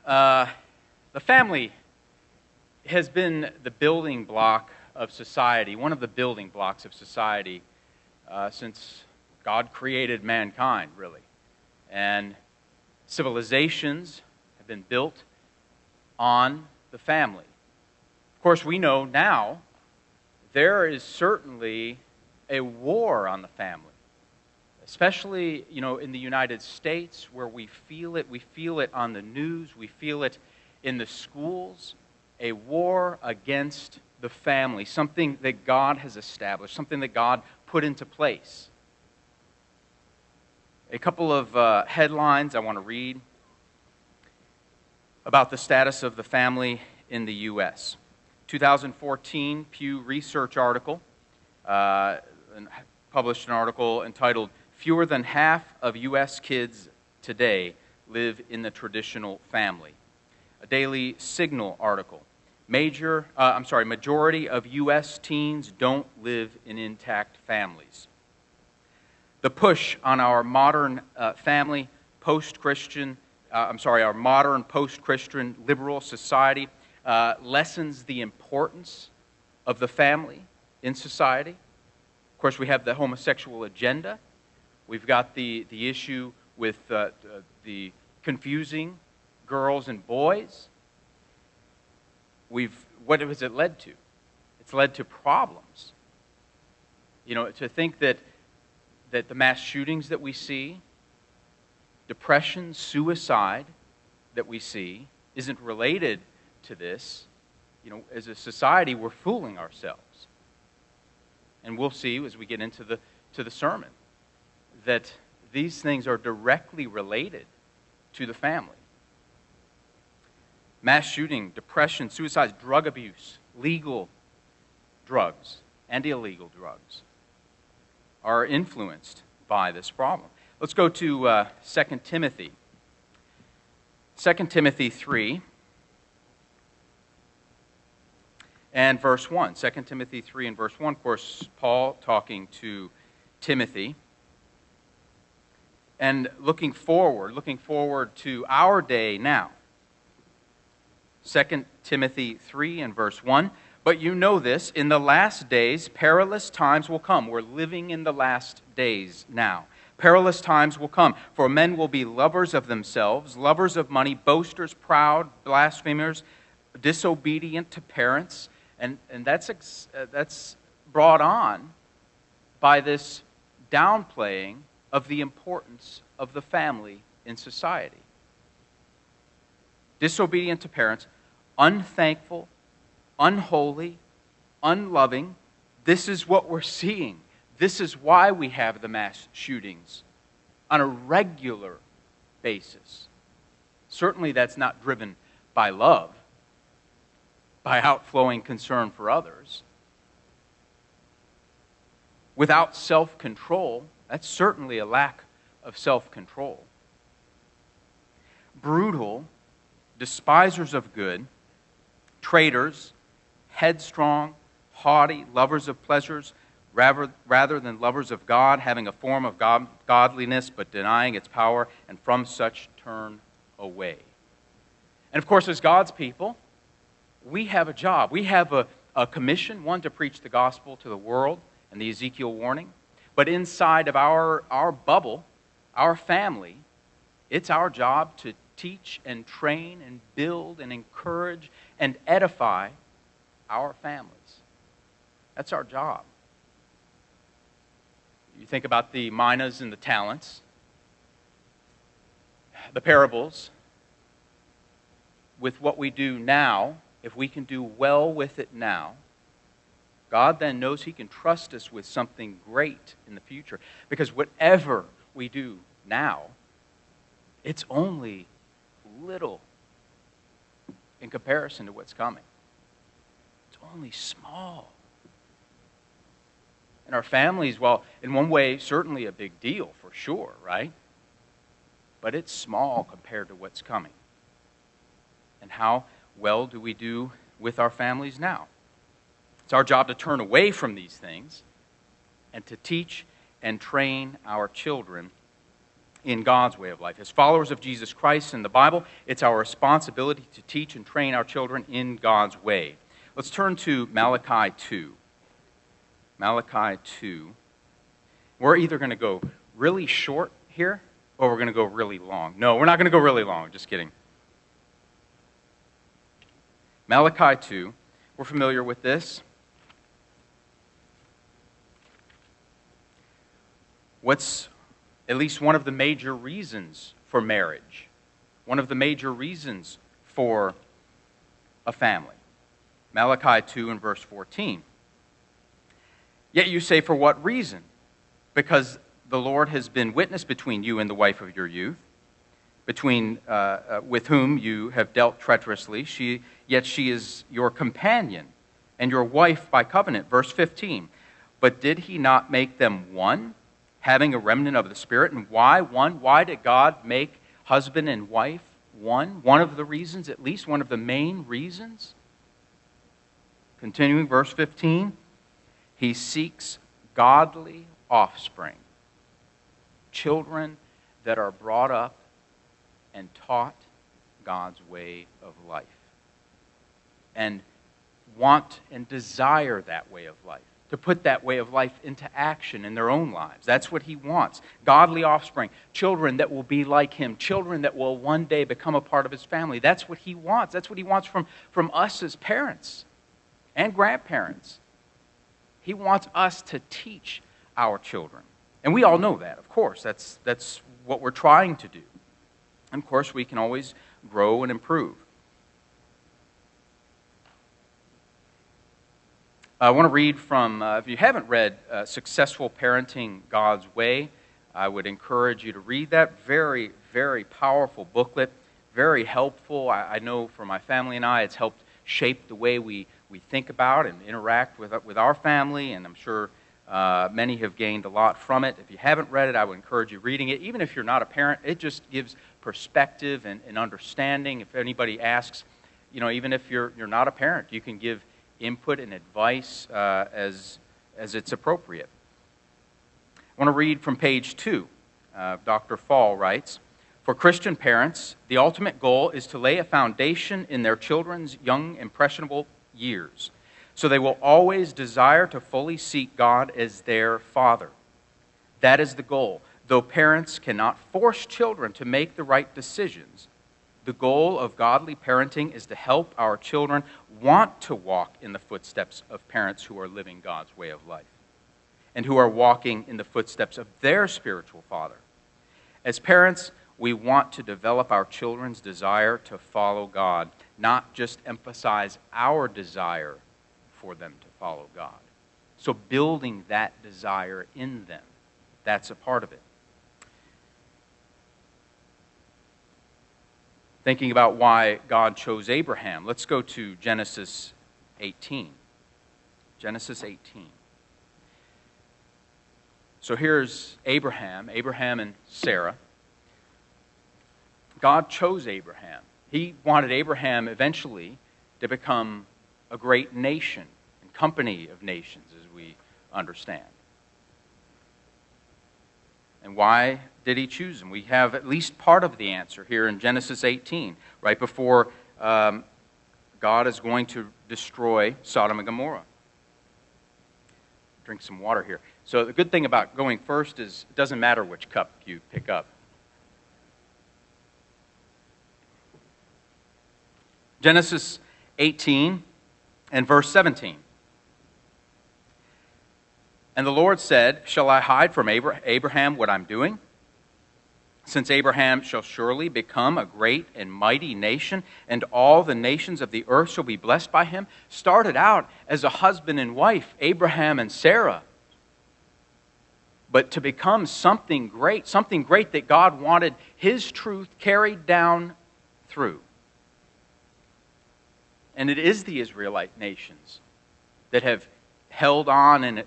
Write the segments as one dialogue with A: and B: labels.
A: The family has been the building block of society, one of the building blocks of society since God created mankind, really. And civilizations have been built on the family. Of course, we know now there is certainly a war on the family, especially, in the United States, where we feel it. We feel it on the news. We feel it in the schools. A war against the family, something that God has established, something that God put into place. A couple of headlines I want to read about the status of the family in the U.S. 2014 Pew Research article published an article entitled, "Fewer than half of U.S. kids today live in the traditional family." A Daily Signal article, majority of U.S. teens don't live in intact families. The push on our modern family, our modern post-Christian liberal society lessens the importance of the family in society. Of course, we have the homosexual agenda. We've got the issue with the confusing girls and boys. What has it led to? It's led to problems. To think that the mass shootings that we see, depression, suicide that we see, isn't related to this. As a society, we're fooling ourselves. And we'll see as we get into the sermon that these things are directly related to the family. Mass shooting, depression, suicide, drug abuse, legal drugs and illegal drugs are influenced by this problem. Let's go to 2 Timothy. 2 Timothy 3 and verse 1. 2 Timothy 3 and verse 1, of course, Paul talking to Timothy. And looking forward to our day now. 2 Timothy 3 and verse 1. But you know this, in the last days, perilous times will come. We're living in the last days now. Perilous times will come, for men will be lovers of themselves, lovers of money, boasters, proud, blasphemers, disobedient to parents. And that's brought on by this downplaying of the importance of the family in society. Disobedient to parents, unthankful, unholy, unloving. This is what we're seeing. This is why we have the mass shootings on a regular basis. Certainly that's not driven by love, by outflowing concern for others. Without self-control, that's certainly a lack of self-control. Brutal, despisers of good, traitors, headstrong, haughty, lovers of pleasures rather than lovers of God, having a form of godliness but denying its power, and from such turn away. And of course, as God's people, we have a job. We have a commission, one, to preach the gospel to the world and the Ezekiel warning. But inside of our bubble, our family, it's our job to teach and train and build and encourage and edify our families. That's our job. You think about the minas and the talents, the parables. With what we do now, if we can do well with it now, God then knows He can trust us with something great in the future. Because whatever we do now, it's only little in comparison to what's coming. It's only small. And our families, well, in one way, certainly a big deal for sure, right? But it's small compared to what's coming. And how well do we do with our families now? It's our job to turn away from these things and to teach and train our children in God's way of life. As followers of Jesus Christ in the Bible, it's our responsibility to teach and train our children in God's way. Let's turn to Malachi 2. Malachi 2. We're either going to go really short here, or we're going to go really long. No, we're not going to go really long. Just kidding. Malachi 2. We're familiar with this. What's at least one of the major reasons for marriage? One of the major reasons for a family. Malachi 2 and verse 14. Yet you say, for what reason? Because the Lord has been witness between you and the wife of your youth, with whom you have dealt treacherously. Yet she is your companion and your wife by covenant. Verse 15. But did he not make them one, having a remnant of the Spirit? And why one? Why did God make husband and wife one? One of the reasons, at least one of the main reasons. Continuing, verse 15. He seeks godly offspring, children that are brought up and taught God's way of life, and want and desire that way of life, to put that way of life into action in their own lives. That's what he wants. Godly offspring, children that will be like him, children that will one day become a part of his family. That's what he wants. That's what he wants from us as parents and grandparents. He wants us to teach our children. And we all know that, of course. That's what we're trying to do. And of course, we can always grow and improve. I want to read from, if you haven't read Successful Parenting God's Way, I would encourage you to read that. Very, very powerful booklet, very helpful. I know for my family and I, it's helped shape the way we think about and interact with our family, and I'm sure many have gained a lot from it. If you haven't read it, I would encourage you reading it. Even if you're not a parent, it just gives perspective and understanding. If anybody asks, even if you're not a parent, you can give input and advice as it's appropriate. I want to read from page 2. Dr. Fall writes, for Christian parents, the ultimate goal is to lay a foundation in their children's young, impressionable years, so they will always desire to fully seek God as their Father. That is the goal. Though parents cannot force children to make the right decisions, the goal of godly parenting is to help our children want to walk in the footsteps of parents who are living God's way of life and who are walking in the footsteps of their spiritual father. As parents, we want to develop our children's desire to follow God, not just emphasize our desire for them to follow God. So building that desire in them, that's a part of it. Thinking about why God chose Abraham, let's go to Genesis 18. Genesis 18. So here's Abraham and Sarah. God chose Abraham. He wanted Abraham eventually to become a great nation and company of nations, as we understand. And why did he choose him? We have at least part of the answer here in Genesis 18, right before God is going to destroy Sodom and Gomorrah. Drink some water here. So the good thing about going first is it doesn't matter which cup you pick up. Genesis 18 and verse 17. And the Lord said, shall I hide from Abraham what I'm doing? Since Abraham shall surely become a great and mighty nation, and all the nations of the earth shall be blessed by him. Started out as a husband and wife, Abraham and Sarah. But to become something great that God wanted his truth carried down through. And it is the Israelite nations that have held on in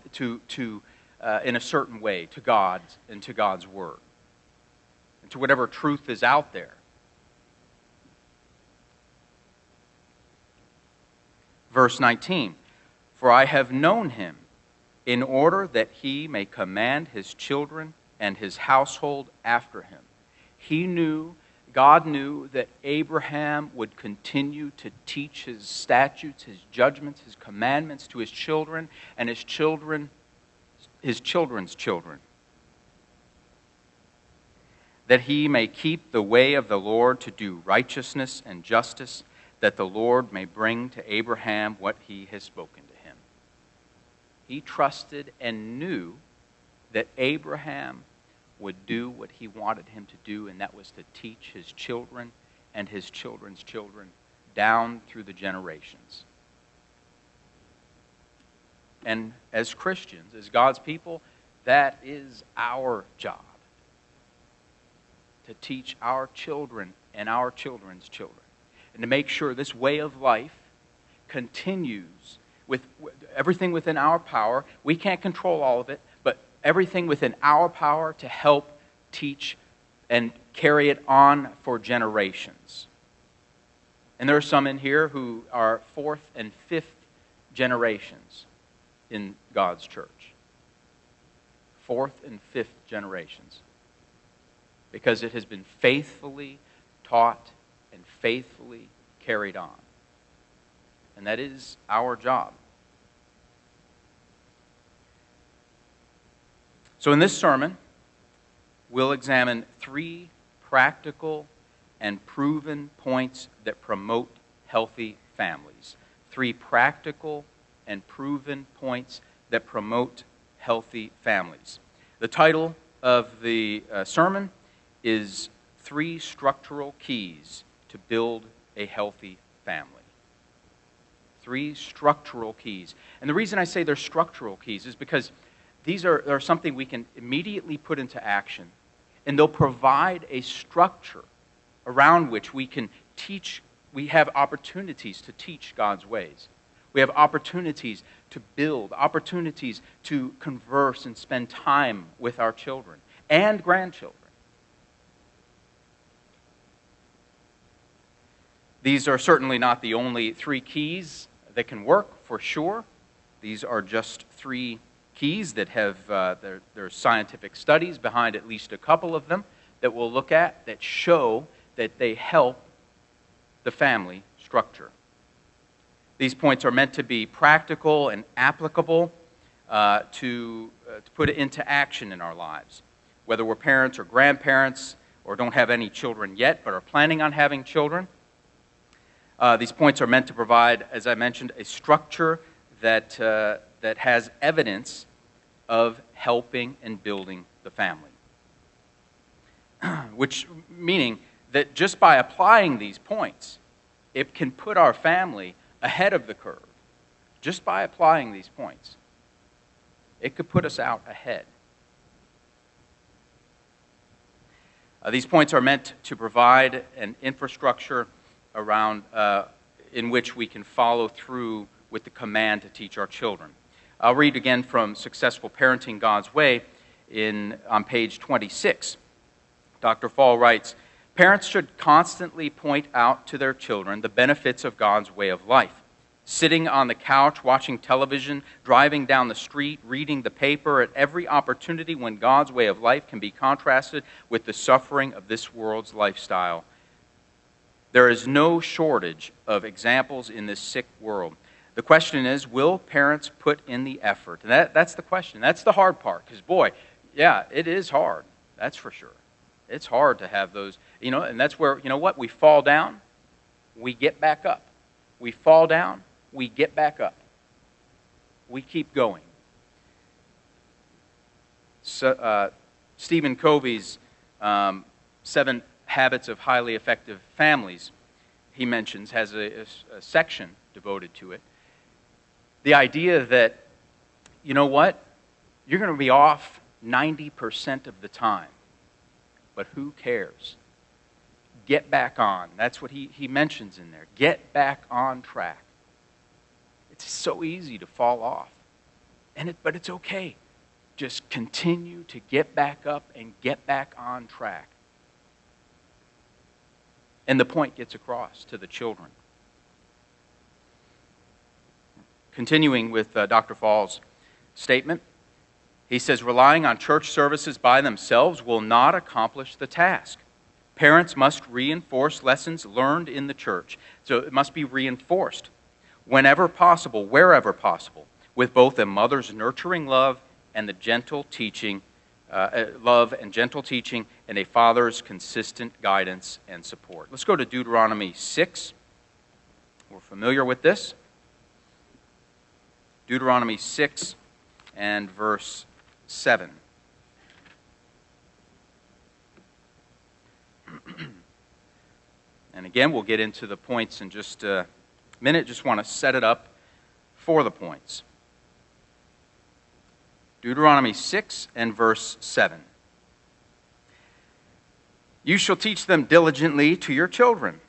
A: a certain way to God and to God's Word, and to whatever truth is out there. Verse 19, for I have known him in order that he may command his children and his household after him God knew that Abraham would continue to teach his statutes, his judgments, his commandments to his children and his children's children, that he may keep the way of the Lord to do righteousness and justice, that the Lord may bring to Abraham what he has spoken to him. He trusted and knew that Abraham would do what he wanted him to do, and that was to teach his children and his children's children down through the generations. And as Christians, as God's people, that is our job, to teach our children and our children's children, and to make sure this way of life continues with everything within our power. We can't control all of it, but everything within our power to help teach and carry it on for generations. And there are some in here who are fourth and fifth generations in God's church. Fourth and fifth generations. Because it has been faithfully taught and faithfully carried on. And that is our job. So in this sermon, we'll examine 3 practical and proven points that promote healthy families. 3 practical and proven points that promote healthy families. The title of the sermon is 3 Structural Keys to Build a Healthy Family. 3 structural keys. And the reason I say they're structural keys is because these are something we can immediately put into action, and they'll provide a structure around which we can teach. We have opportunities to teach God's ways. We have opportunities to build, opportunities to converse and spend time with our children and grandchildren. These are certainly not the only 3 keys that can work, for sure. These are just 3 keys that have, there's scientific studies behind at least a couple of them that we'll look at that show that they help the family structure. These points are meant to be practical and applicable to put it into action in our lives. Whether we're parents or grandparents or don't have any children yet but are planning on having children, these points are meant to provide, as I mentioned, a structure that has evidence of helping and building the family. Which meaning that just by applying these points, it can put our family ahead of the curve. Just by applying these points, it could put us out ahead. These points are meant to provide an infrastructure around in which we can follow through with the command to teach our children. I'll read again from Successful Parenting God's Way on page 26. Dr. Fall writes, "Parents should constantly point out to their children the benefits of God's way of life. Sitting on the couch, watching television, driving down the street, reading the paper, at every opportunity when God's way of life can be contrasted with the suffering of this world's lifestyle. There is no shortage of examples in this sick world. The question is, will parents put in the effort?" And that's the question. That's the hard part. Because, boy, yeah, it is hard. That's for sure. It's hard to have those, and that's where, we fall down, we get back up. We fall down, we get back up. We keep going. So, Stephen Covey's 7 Habits of Highly Effective Families, he mentions, has a section devoted to it. The idea that, you're going to be off 90% of the time, but who cares? Get back on. That's what he mentions in there. Get back on track. It's so easy to fall off, but it's okay. Just continue to get back up and get back on track. And the point gets across to the children. Continuing with Dr. Fall's statement, he says, "Relying on church services by themselves will not accomplish the task. Parents must reinforce lessons learned in the church. So it must be reinforced whenever possible, wherever possible, with both a mother's nurturing love and the gentle teaching, love and gentle teaching, and a father's consistent guidance and support. Let's go to Deuteronomy 6. We're familiar with this. Deuteronomy 6 and verse 7. And again, we'll get into the points in just a minute. Just want to set it up for the points. Deuteronomy 6 and verse 7. You shall teach them diligently to your children,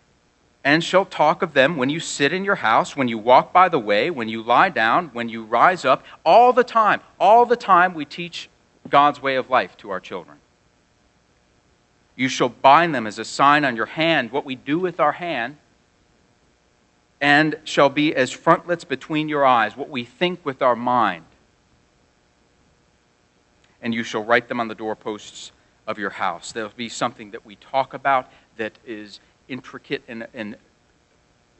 A: and shall talk of them when you sit in your house, when you walk by the way, when you lie down, when you rise up. All the time we teach God's way of life to our children. You shall bind them as a sign on your hand, what we do with our hand, and shall be as frontlets between your eyes, what we think with our mind. And you shall write them on the doorposts of your house. There'll be something that we talk about that is intricate and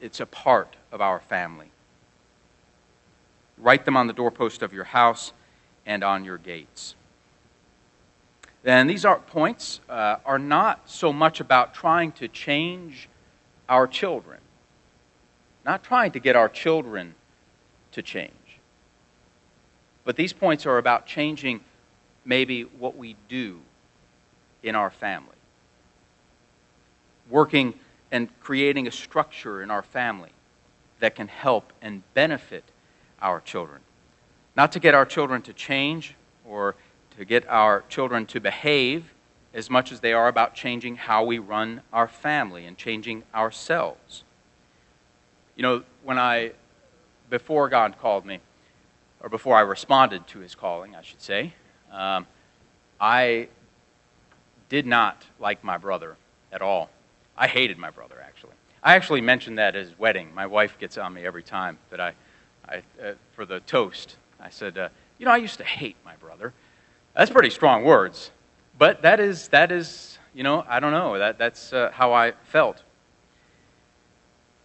A: it's a part of our family. Write them on the doorpost of your house and on your gates. And these points are not so much about trying to change our children, not trying to get our children to change. But these points are about changing maybe what we do in our family. Working and creating a structure in our family that can help and benefit our children. Not to get our children to change or to get our children to behave as much as they are about changing how we run our family and changing ourselves. You know, before God called me, or before I responded to His calling, I should say, I did not like my brother at all. I hated my brother, actually. I actually mentioned that at his wedding. My wife gets on me every time that I for the toast. I said, I used to hate my brother. That's pretty strong words, but that is, I don't know. That's how I felt.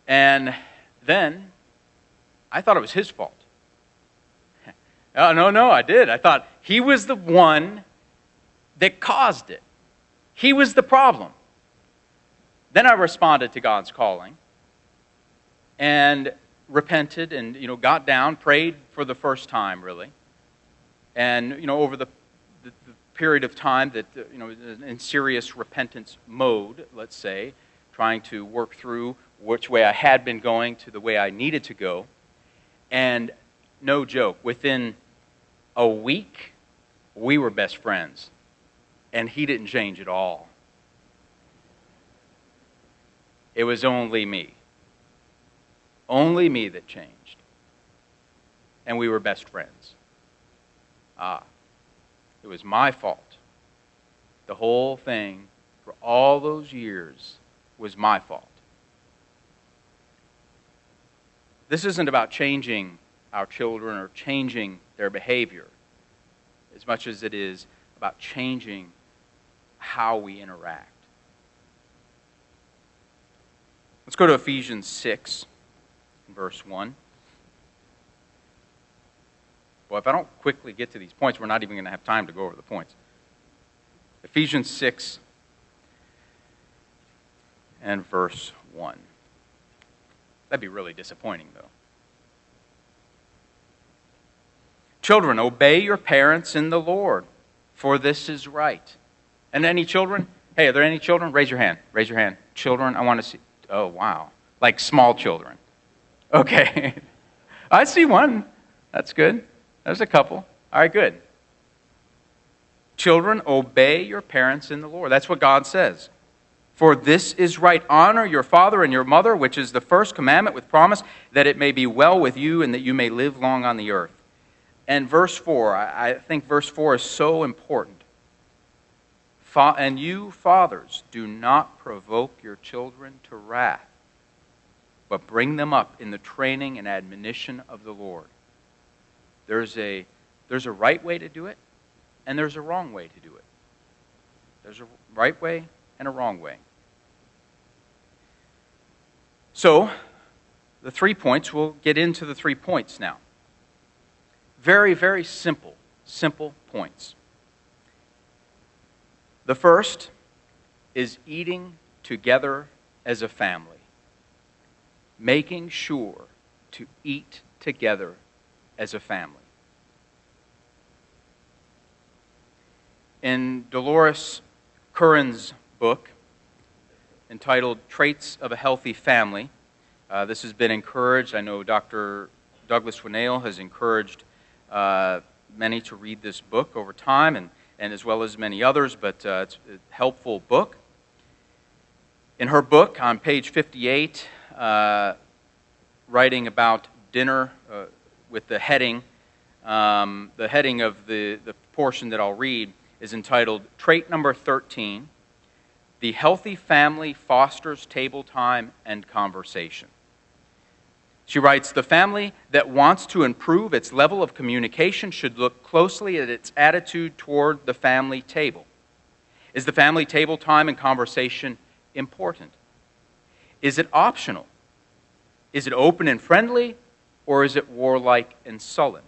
A: And then I thought it was his fault. No, I did. I thought he was the one that caused it. He was the problem. Then I responded to God's calling and repented and, got down, prayed for the first time, really. And, over the period of time that, in serious repentance mode, let's say, trying to work through which way I had been going to the way I needed to go. And no joke, within a week, we were best friends. And he didn't change at all. It was only me. Only me that changed. And we were best friends. It was my fault. The whole thing, for all those years, was my fault. This isn't about changing our children or changing their behavior as much as it is about changing how we interact. Let's go to Ephesians 6, verse 1. Well, if I don't quickly get to these points, we're not even going to have time to go over the points. Ephesians 6 and verse 1. That'd be really disappointing, though. Children, obey your parents in the Lord, for this is right. And any children? Hey, are there any children? Raise your hand. Raise your hand. Children, I want to see. Oh, wow. Like small children. Okay. I see one. That's good. There's a couple. All right, good. Children, obey your parents in the Lord. That's what God says. For this is right. Honor your father and your mother, which is the first commandment with promise, that it may be well with you and that you may live long on the earth. And verse 4, I think verse 4 is so important. And you, fathers, do not provoke your children to wrath, but bring them up in the training and admonition of the Lord. There's a right way to do it, and there's a wrong way to do it. There's a right way and a wrong way. So, the 3 points, we'll get into the 3 points now. Very, very simple points. The first is eating together as a family. Making sure to eat together as a family. In Dolores Curran's book, entitled Traits of a Healthy Family, this has been encouraged. I know Dr. Douglas Winnail has encouraged many to read this book over time, and as well as many others, but it's a helpful book. In her book, on page 58, writing about dinner with the heading of the portion that I'll read is entitled Trait Number 13, The Healthy Family Fosters Table Time and Conversation. She writes, the family that wants to improve its level of communication should look closely at its attitude toward the family table. Is the family table time and conversation important? Is it optional? Is it open and friendly, or is it warlike and sullen?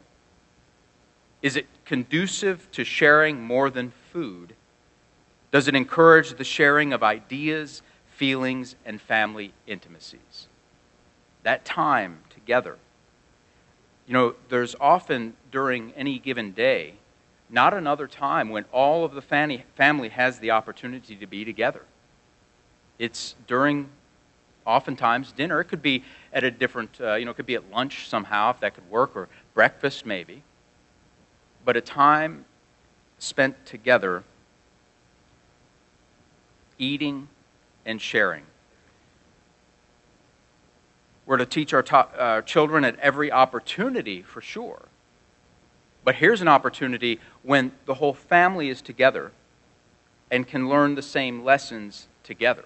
A: Is it conducive to sharing more than food? Does it encourage the sharing of ideas, feelings, and family intimacies? That time together. You know, there's often during any given day not another time when all of the family has the opportunity to be together. It's during, oftentimes, dinner. It could be at a different, it could be at lunch somehow, if that could work, or breakfast maybe. But a time spent together, eating and sharing. We're to teach our children at every opportunity, for sure. But here's an opportunity when the whole family is together and can learn the same lessons together.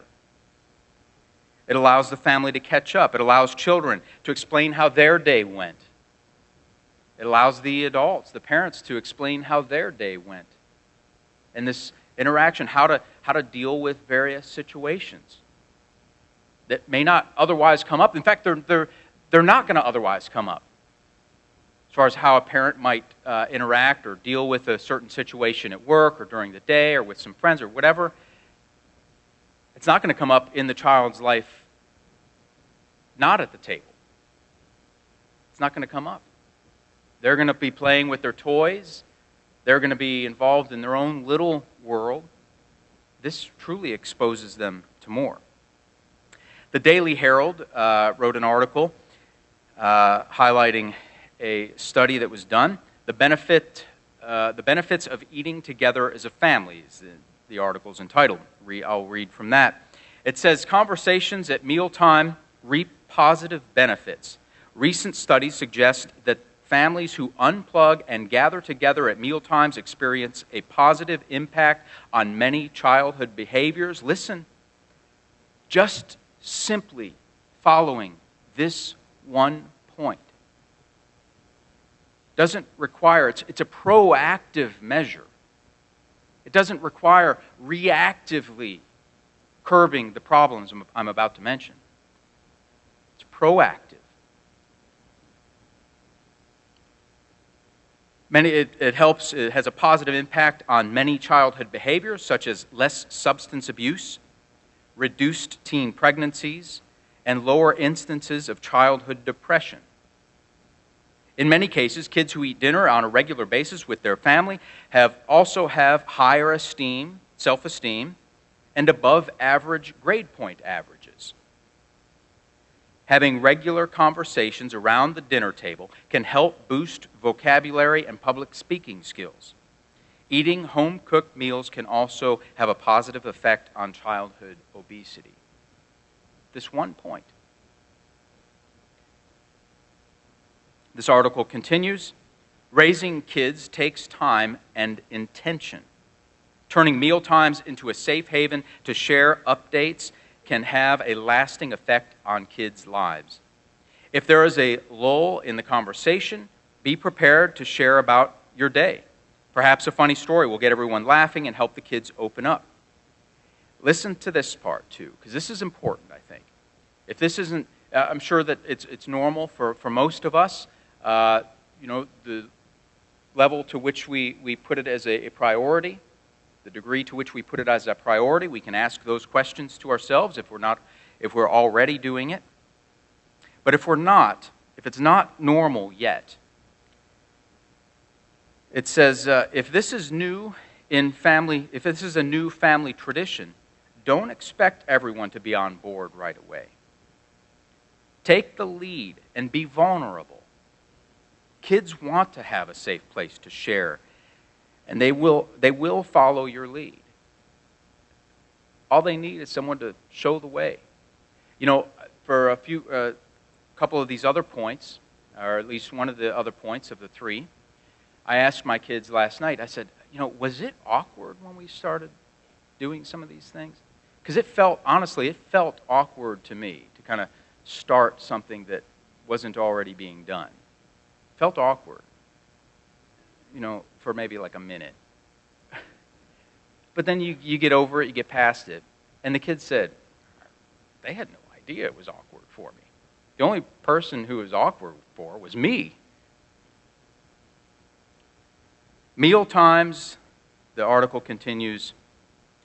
A: It allows the family to catch up. It allows children to explain how their day went. It allows the adults, the parents, to explain how their day went. And this interaction, how to deal with various situations that may not otherwise come up. In fact, they're not going to otherwise come up. As far as how a parent might interact or deal with a certain situation at work or during the day or with some friends or whatever, it's not going to come up in the child's life not at the table. It's not going to come up. They're going to be playing with their toys. They're going to be involved in their own little world. This truly exposes them to more. The Daily Herald wrote an article highlighting a study that was done. The benefits of eating together as a family is the article's entitled. I'll read from that. It says, conversations at mealtime reap positive benefits. Recent studies suggest that families who unplug and gather together at mealtimes experience a positive impact on many childhood behaviors. Listen, just simply following this one point doesn't require, it's a proactive measure. It doesn't require reactively curbing the problems I'm about to mention. It's proactive. It has a positive impact on many childhood behaviors, such as less substance abuse, reduced teen pregnancies, and lower instances of childhood depression. In many cases, kids who eat dinner on a regular basis with their family also have higher esteem, self-esteem, and above average grade point averages. Having regular conversations around the dinner table can help boost vocabulary and public speaking skills. Eating home-cooked meals can also have a positive effect on childhood obesity. This one point. This article continues, raising kids takes time and intention. Turning meal times into a safe haven to share updates can have a lasting effect on kids' lives. If there is a lull in the conversation, be prepared to share about your day. Perhaps a funny story will get everyone laughing and help the kids open up. Listen to this part too, because this is important, I think. If this isn't, I'm sure that it's normal for most of us. The level to which we put it as a priority, the degree to which we put it as a priority, we can ask those questions to ourselves if we're already doing it. But if it's not normal yet, it says if this is a new family tradition, don't expect everyone to be on board right away. Take the lead and be vulnerable. Kids want to have a safe place to share, and they will follow your lead. All they need is someone to show the way. For a couple of these other points, or at least one of the other points of the three, I asked my kids last night, I said, was it awkward when we started doing some of these things? Because it felt awkward to me to kind of start something that wasn't already being done. It felt awkward, for maybe like a minute. But then you get over it, you get past it. And the kids said, they had no idea it was awkward for me. The only person who was awkward for was me. Meal times, the article continues,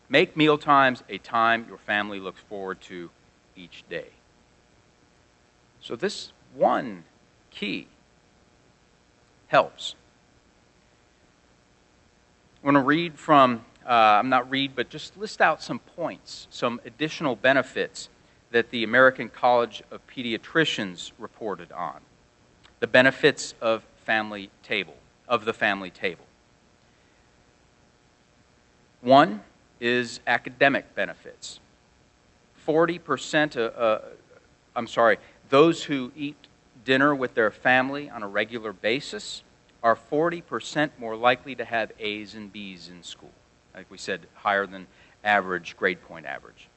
A: make meal times a time your family looks forward to each day. So this one key helps. I'm going to read from, but just list out some points, some additional benefits that the American College of Pediatricians reported on. The benefits of the family table. One is academic benefits. 40%, those who eat dinner with their family on a regular basis are 40% more likely to have A's and B's in school. Like we said, higher than average, grade point average.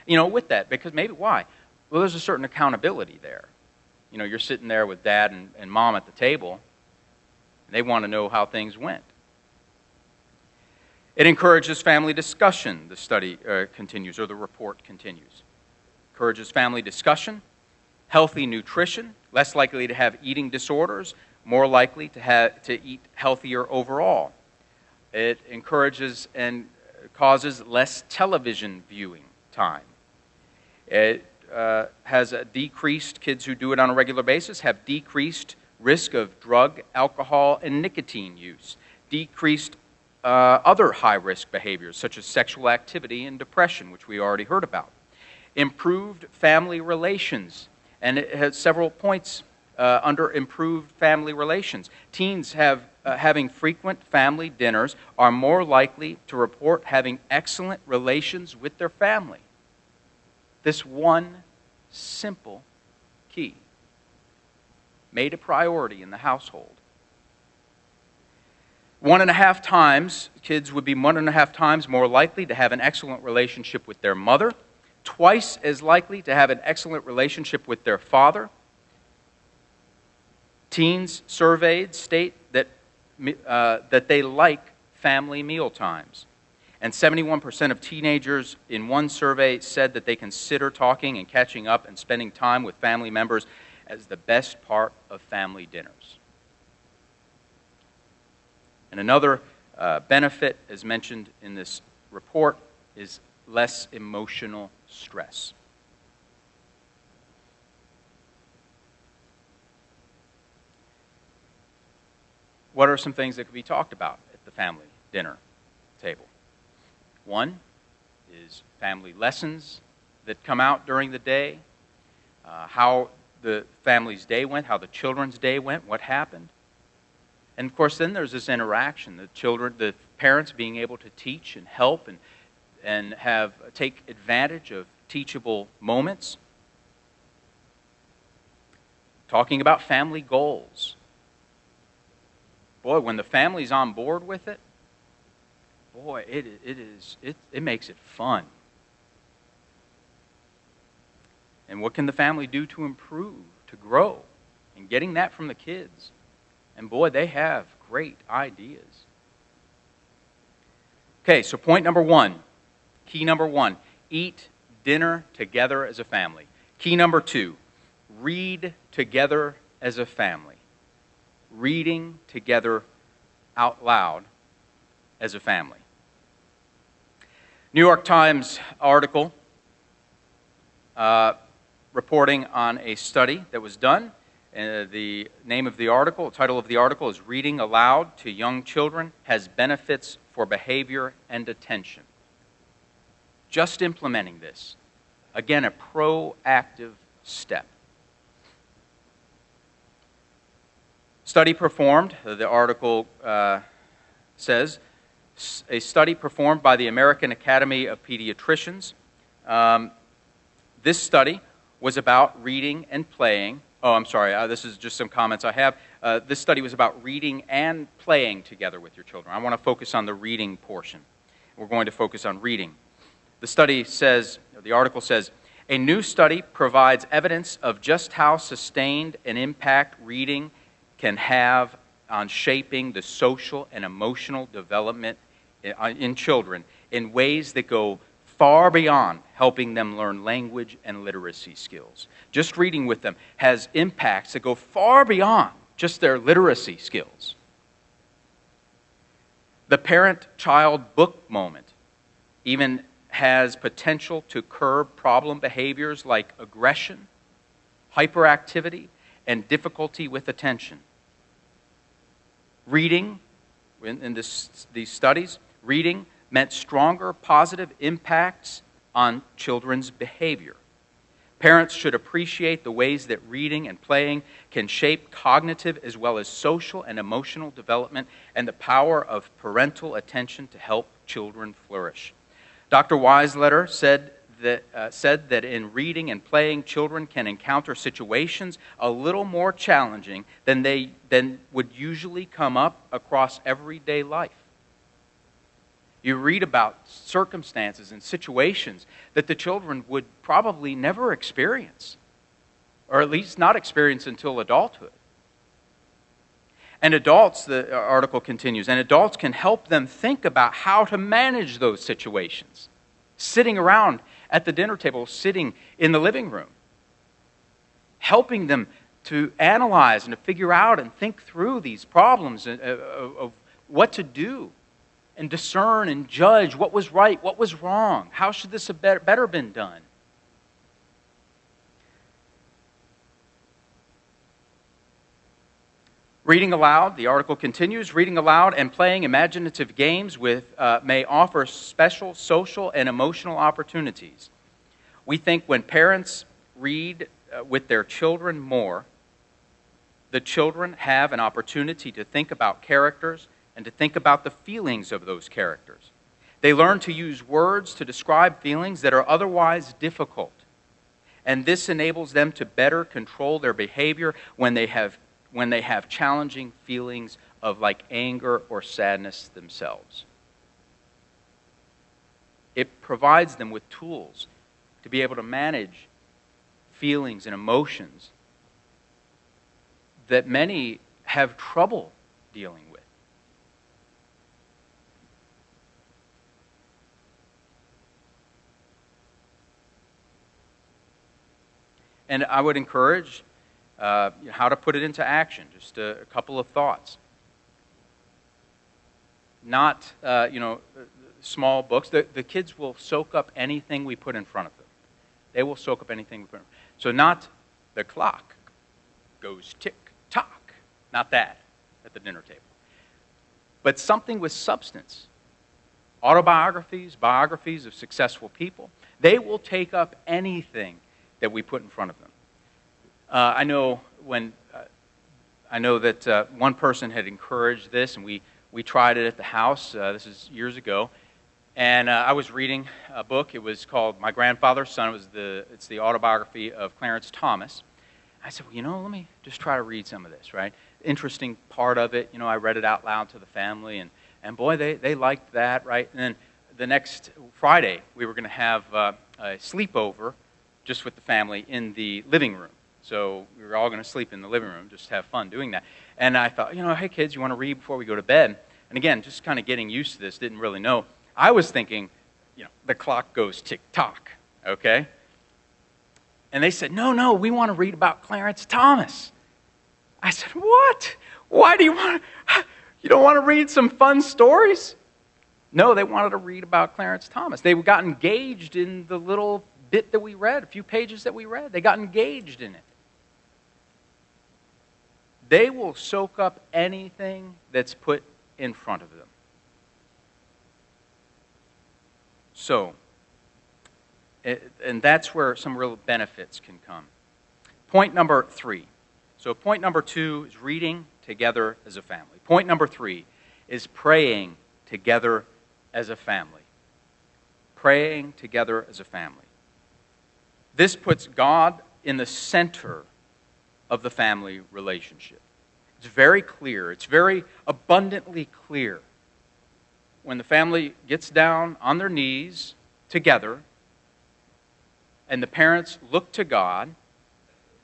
A: With that, because maybe why? Well, there's a certain accountability there. You're sitting there with dad and mom at the table, and they want to know how things went. It encourages family discussion, the study continues, or the report continues. Encourages family discussion, healthy nutrition, less likely to have eating disorders, more likely to eat healthier overall. It encourages and causes less television viewing time. It has a decreased, kids who do it on a regular basis have decreased risk of drug, alcohol, and nicotine use. Decreased other high-risk behaviors such as sexual activity and depression, which we already heard about. Improved family relations, and it has several points under improved family relations. Teens having frequent family dinners are more likely to report having excellent relations with their family. This one simple key made a priority in the household. 1.5 times, kids would be 1.5 times more likely to have an excellent relationship with their mother, twice as likely to have an excellent relationship with their father. Teens surveyed state that they like family meal times. And 71% of teenagers in one survey said that they consider talking and catching up and spending time with family members as the best part of family dinners. And another benefit, as mentioned in this report, is less emotional stress. What are some things that could be talked about at the family dinner table? One is family lessons that come out during the day, how the family's day went, how the children's day went, what happened. And of course, then there's this interaction, the parents being able to teach and help and take advantage of teachable moments. Talking about family goals. Boy, when the family's on board with it, it makes it fun. And what can the family do to improve, to grow? And getting that from the kids. And boy, they have great ideas. Okay, so point number one, key number one, eat dinner together as a family. Key number 2, read together as a family. Reading together out loud as a family. New York Times article reporting on a study that was done. The name of the article, the title of the article is Reading Aloud to Young Children Has Benefits for Behavior and Attention. Just implementing this. Again, a proactive step. Study performed, the article says, a study performed by the American Academy of Pediatricians. This study was about reading and playing. Oh, I'm sorry, this is just some comments I have. This study was about reading and playing together with your children. I want to focus on the reading portion. We're going to focus on reading. The study says, the article says, a new study provides evidence of just how sustained an impact reading can have on shaping the social and emotional development in children in ways that go far beyond helping them learn language and literacy skills. Just reading with them has impacts that go far beyond just their literacy skills. The parent-child book moment even has potential to curb problem behaviors like aggression, hyperactivity, and difficulty with attention. Reading, in these studies, reading meant stronger positive impacts on children's behavior. Parents should appreciate the ways that reading and playing can shape cognitive as well as social and emotional development and the power of parental attention to help children flourish. Dr. Weisletter said that in reading and playing, children can encounter situations a little more challenging than would usually come up across everyday life. You read about circumstances and situations that the children would probably never experience, or at least not experience until adulthood. And adults, the article continues, and adults can help them think about how to manage those situations. Sitting around at the dinner table, sitting in the living room, helping them to analyze and to figure out and think through these problems of what to do, and discern and judge what was right, what was wrong, how should this have better been done. Reading aloud, the article continues, reading aloud and playing imaginative games may offer special social and emotional opportunities. We think when parents read with their children more, the children have an opportunity to think about characters and to think about the feelings of those characters. They learn to use words to describe feelings that are otherwise difficult. And this enables them to better control their behavior when they have challenging feelings of like anger or sadness themselves. It provides them with tools to be able to manage feelings and emotions that many have trouble dealing with. And I would encourage how to put it into action. Just a couple of thoughts. Not, small books. The kids will soak up anything we put in front of them. They will soak up anything we put in front of them. So not the clock goes tick-tock. Not that at the dinner table. But something with substance. Autobiographies, biographies of successful people. They will take up anything that we put in front of them. I know that one person had encouraged this, and we tried it at the house. This is years ago, and I was reading a book. It was called My Grandfather's Son. It's the autobiography of Clarence Thomas. I said, well, let me just try to read some of this. Right, interesting part of it. I read it out loud to the family, and boy, they liked that. Right, and then the next Friday we were going to have a sleepover just with the family in the living room. So we were all going to sleep in the living room, just have fun doing that. And I thought, hey kids, you want to read before we go to bed? And again, just kind of getting used to this, didn't really know. I was thinking, the clock goes tick-tock. okay? And they said, no, we want to read about Clarence Thomas. I said, what? Why do you don't want to read some fun stories? No, they wanted to read about Clarence Thomas. They got engaged in the little bit that we read, a few pages that we read. They got engaged in it. They will soak up anything that's put in front of them. So, and that's where some real benefits can come. Point number 3. So point number 2 is reading together as a family. Point number 3 is praying together as a family. Praying together as a family. This puts God in the center of the family relationship. It's very clear. It's very abundantly clear. When the family gets down on their knees together, and the parents look to God,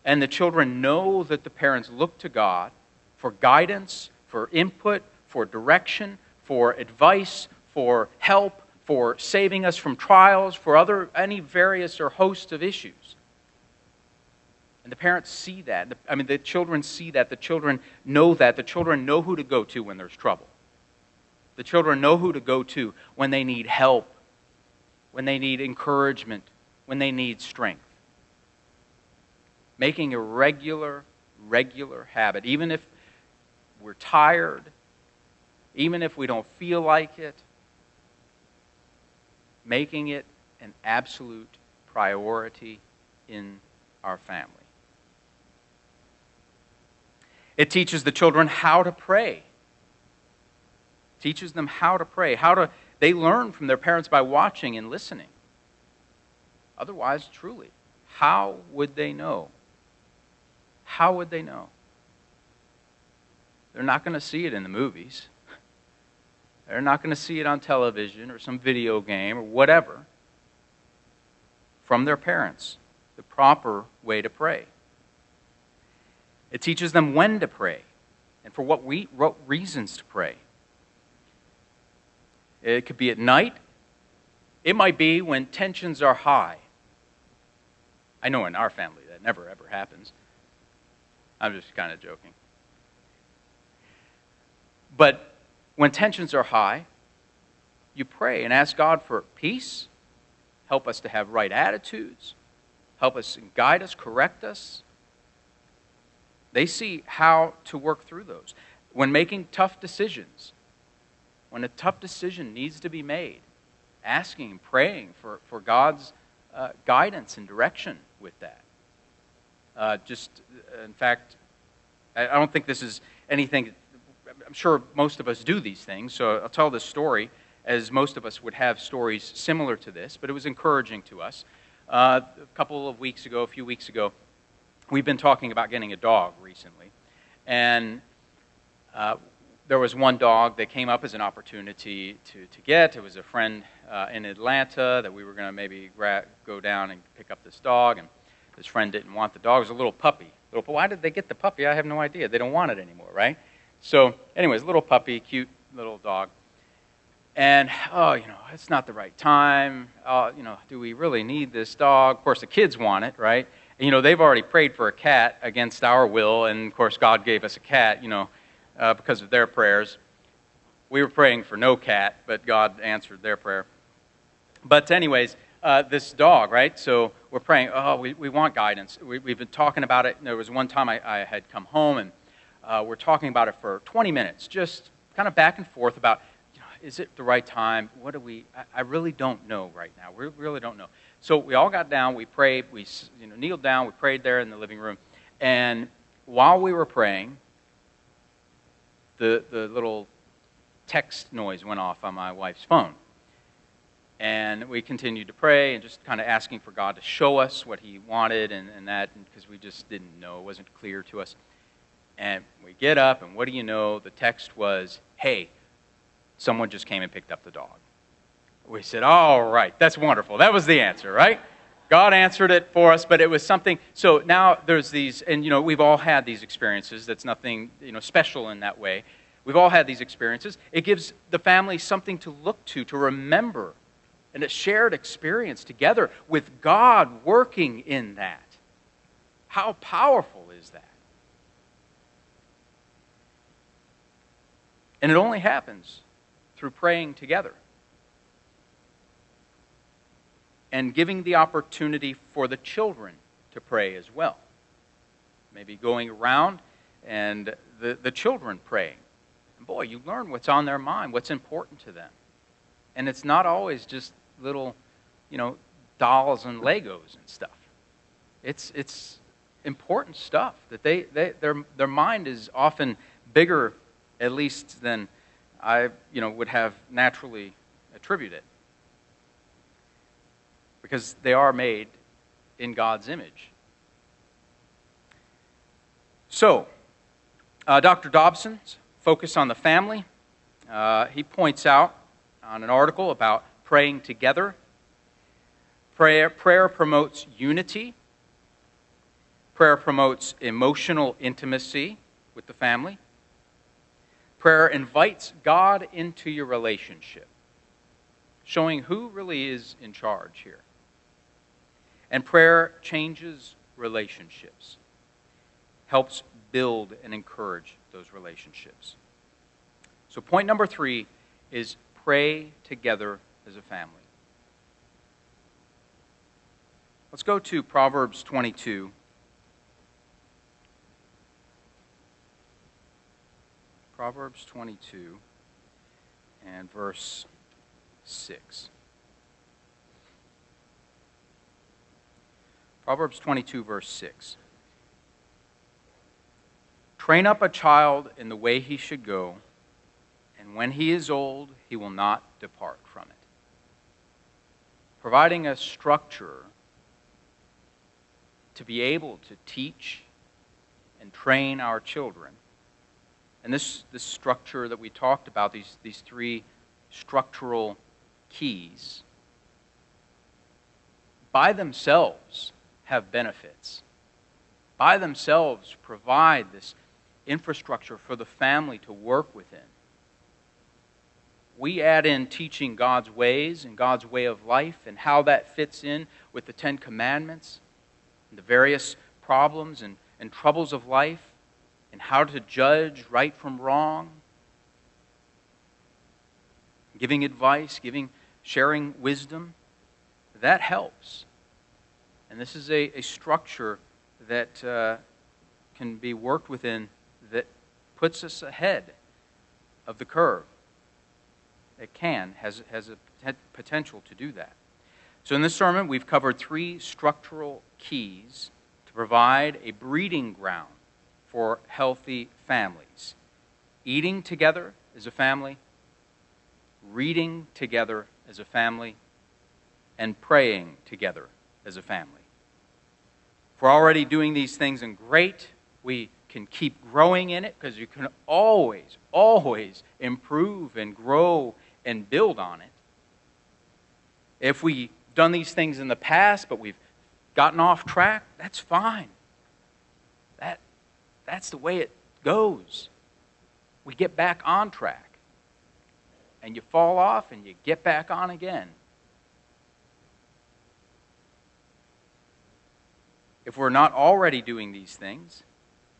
A: and the children know that the parents look to God for guidance, for input, for direction, for advice, for help, for saving us from trials, for any various or host of issues. And the parents see that. The children see that. The children know that. The children know who to go to when there's trouble. The children know who to go to when they need help, when they need encouragement, when they need strength. Making a regular habit, even if we're tired, even if we don't feel like it, making it an absolute priority in our family. It teaches the children how to pray. Teaches them how to pray. They learn from their parents by watching and listening. Otherwise, truly, how would they know? How would they know? They're not going to see it in the movies. They're not going to see it on television or some video game or whatever. From their parents, the proper way to pray. It teaches them when to pray and for what reasons to pray. It could be at night. It might be when tensions are high. I know in our family that never ever happens. I'm just kind of joking. But when tensions are high, you pray and ask God for peace, help us to have right attitudes, help us and guide us, correct us. They see how to work through those. When making tough decisions, when a tough decision needs to be made, asking and praying for God's guidance and direction with that. In fact, I don't think this is anything, I'm sure most of us do these things, so I'll tell this story as most of us would have stories similar to this, but it was encouraging to us. A few weeks ago, we've been talking about getting a dog recently, and there was one dog that came up as an opportunity to get. It was a friend in Atlanta that we were going to maybe go down and pick up this dog, and this friend didn't want the dog. It was a little puppy. Why did they get the puppy? I have no idea. They don't want it anymore, right? So anyways, little puppy, cute little dog. And, it's not the right time. Do we really need this dog? Of course, the kids want it, right? And, they've already prayed for a cat against our will, and, of course, God gave us a cat, because of their prayers. We were praying for no cat, but God answered their prayer. But anyways, this dog, right? So we're praying, we want guidance. We've been talking about it. There was one time I had come home, and we're talking about it for 20 minutes, just kind of back and forth about, is it the right time? I really don't know right now. We really don't know. So we all got down, we prayed, we kneeled down, we prayed there in the living room. And while we were praying, the little text noise went off on my wife's phone. And we continued to pray and just kind of asking for God to show us what He wanted and that, because we just didn't know. It wasn't clear to us. And we get up, and what do you know? The text was, hey, someone just came and picked up the dog. We said, all right, that's wonderful. That was the answer, right? God answered it for us, but it was something. So now there's these, and we've all had these experiences. That's nothing special in that way. We've all had these experiences. It gives the family something to look to remember and a shared experience together with God working in that. How powerful is that? And it only happens through praying together and giving the opportunity for the children to pray as well. Maybe going around and the children praying. And boy, you learn what's on their mind, what's important to them. And it's not always just little, dolls and Legos and stuff. It's important stuff that their mind is often bigger, at least, than I would have naturally attributed, because they are made in God's image. So, Dr. Dobson's focus on the family. He points out on an article about praying together. Prayer promotes unity. Prayer promotes emotional intimacy with the family. Prayer invites God into your relationship, showing who really is in charge here. And prayer changes relationships, helps build and encourage those relationships. So point number 3 is pray together as a family. Let's go to Proverbs 22. Proverbs 22 and verse 6. Proverbs 22, verse 6. Train up a child in the way he should go, and when he is old, he will not depart from it. Providing a structure to be able to teach and train our children. And this structure that we talked about, these 3 structural keys, by themselves have benefits. By themselves provide this infrastructure for the family to work within. We add in teaching God's ways and God's way of life and how that fits in with the 10 Commandments and the various problems and troubles of life and how to judge right from wrong, giving advice, sharing wisdom. That helps. And this is a structure that can be worked within that puts us ahead of the curve. It has a potential to do that. So in this sermon, we've covered 3 structural keys to provide a breeding ground for healthy families. Eating together as a family, reading together as a family, and praying together as a family. If we're already doing these things, and great, we can keep growing in it, because you can always improve and grow and build on it. If we've done these things in the past, but we've gotten off track, that's fine. That's the way it goes. We get back on track. And you fall off and you get back on again. If we're not already doing these things,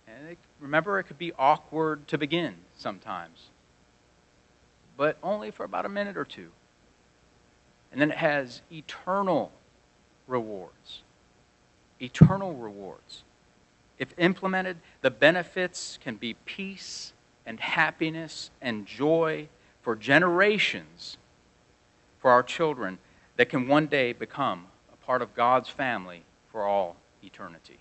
A: and remember, it could be awkward to begin sometimes, but only for about a minute or 2. And then it has eternal rewards. Eternal rewards. If implemented, the benefits can be peace and happiness and joy for generations for our children that can one day become a part of God's family for all eternity.